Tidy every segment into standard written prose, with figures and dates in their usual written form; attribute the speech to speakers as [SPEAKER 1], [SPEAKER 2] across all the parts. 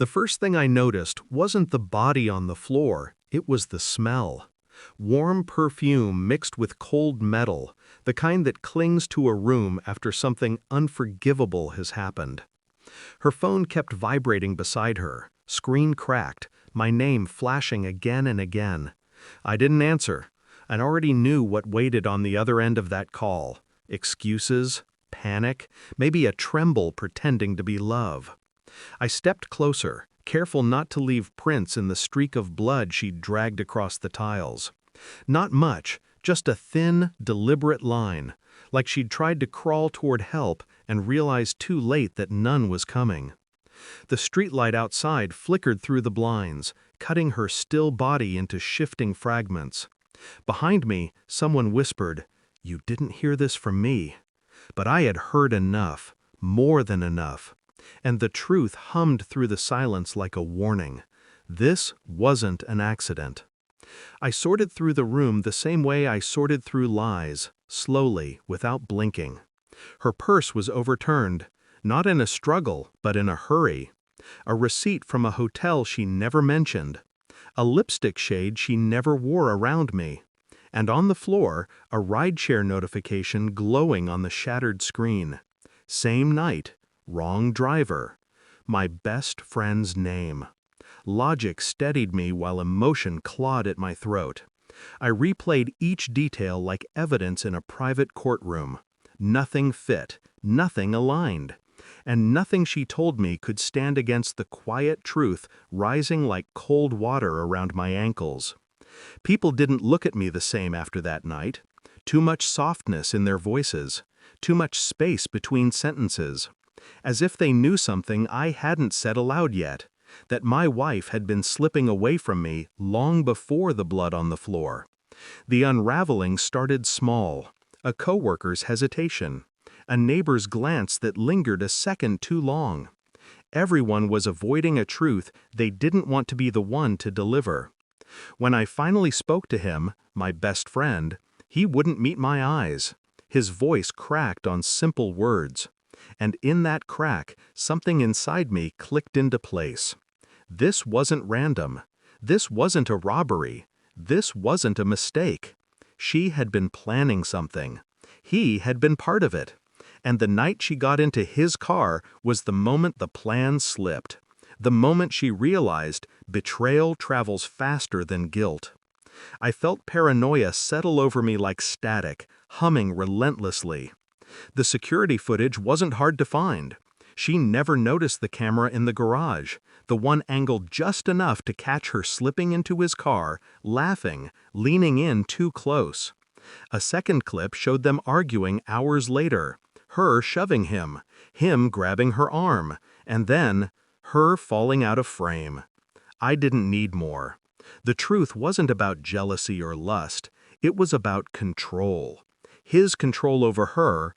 [SPEAKER 1] The first thing I noticed wasn't the body on the floor, it was the smell. Warm perfume mixed with cold metal, the kind that clings to a room after something unforgivable has happened. Her phone kept vibrating beside her, screen cracked, my name flashing again and again. I didn't answer, and already knew what waited on the other end of that call. Excuses, panic, maybe a tremble pretending to be love. I stepped closer, careful not to leave prints in the streak of blood she'd dragged across the tiles. Not much, just a thin, deliberate line, like she'd tried to crawl toward help and realized too late that none was coming. The streetlight outside flickered through the blinds, cutting her still body into shifting fragments. Behind me, someone whispered, "You didn't hear this from me." But I had heard enough, more than enough. And the truth hummed through the silence like a warning. This wasn't an accident. I sorted through the room the same way I sorted through lies, slowly, without blinking. Her purse was overturned, not in a struggle, but in a hurry. A receipt from a hotel she never mentioned. A lipstick shade she never wore around me. And on the floor, a rideshare notification glowing on the shattered screen. Same night. Wrong driver. My best friend's name. Logic steadied me while emotion clawed at my throat. I replayed each detail like evidence in a private courtroom. Nothing fit, nothing aligned. And nothing she told me could stand against the quiet truth rising like cold water around my ankles. People didn't look at me the same after that night. Too much softness in their voices. Too much space between sentences. As if they knew something I hadn't said aloud yet, that my wife had been slipping away from me long before the blood on the floor. The unraveling started small, a coworker's hesitation, a neighbor's glance that lingered a second too long. Everyone was avoiding a truth they didn't want to be the one to deliver. When I finally spoke to him, my best friend, he wouldn't meet my eyes. His voice cracked on simple words. And in that crack, something inside me clicked into place. This wasn't random. This wasn't a robbery. This wasn't a mistake. She had been planning something. He had been part of it. And the night she got into his car was the moment the plan slipped. The moment she realized betrayal travels faster than guilt. I felt paranoia settle over me like static, humming relentlessly. The security footage wasn't hard to find. She never noticed the camera in the garage, the one angled just enough to catch her slipping into his car, laughing, leaning in too close. A second clip showed them arguing hours later, her shoving him grabbing her arm, and then her falling out of frame. I didn't need more. The truth wasn't about jealousy or lust, it was about control. His control over her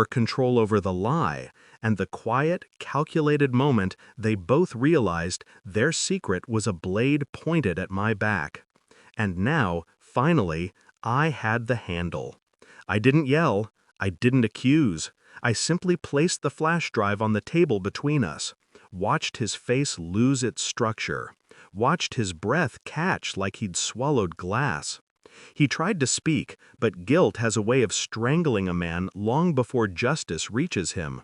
[SPEAKER 1] control over the lie, and the quiet, calculated moment they both realized their secret was a blade pointed at my back. And now, finally, I had the handle. I didn't yell, I didn't accuse, I simply placed the flash drive on the table between us, watched his face lose its structure, watched his breath catch like he'd swallowed glass. He tried to speak, but guilt has a way of strangling a man long before justice reaches him.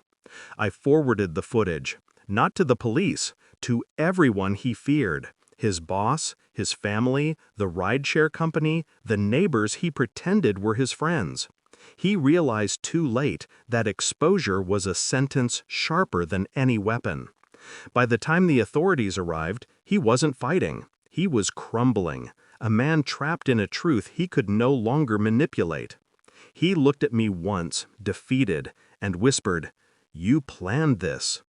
[SPEAKER 1] I forwarded the footage, not to the police, to everyone he feared, his boss, his family, the rideshare company, the neighbors he pretended were his friends. He realized too late that exposure was a sentence sharper than any weapon. By the time the authorities arrived, he wasn't fighting. He was crumbling, a man trapped in a truth he could no longer manipulate. He looked at me once, defeated, and whispered, "You planned this."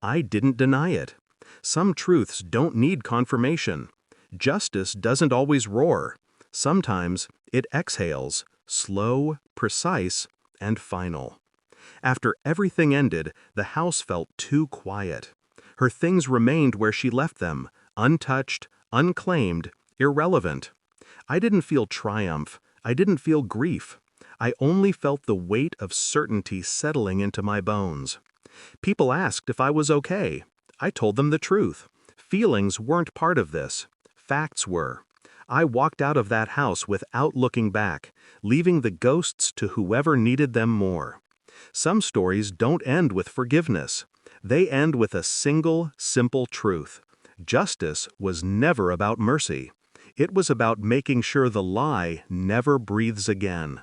[SPEAKER 1] I didn't deny it. Some truths don't need confirmation. Justice doesn't always roar. Sometimes it exhales, slow, precise, and final. After everything ended, the house felt too quiet. Her things remained where she left them, untouched, unclaimed, irrelevant. I didn't feel triumph. I didn't feel grief. I only felt the weight of certainty settling into my bones. People asked if I was okay. I told them the truth. Feelings weren't part of this. Facts were. I walked out of that house without looking back, leaving the ghosts to whoever needed them more. Some stories don't end with forgiveness. They end with a single, simple truth. Justice was never about mercy. It was about making sure the lie never breathes again.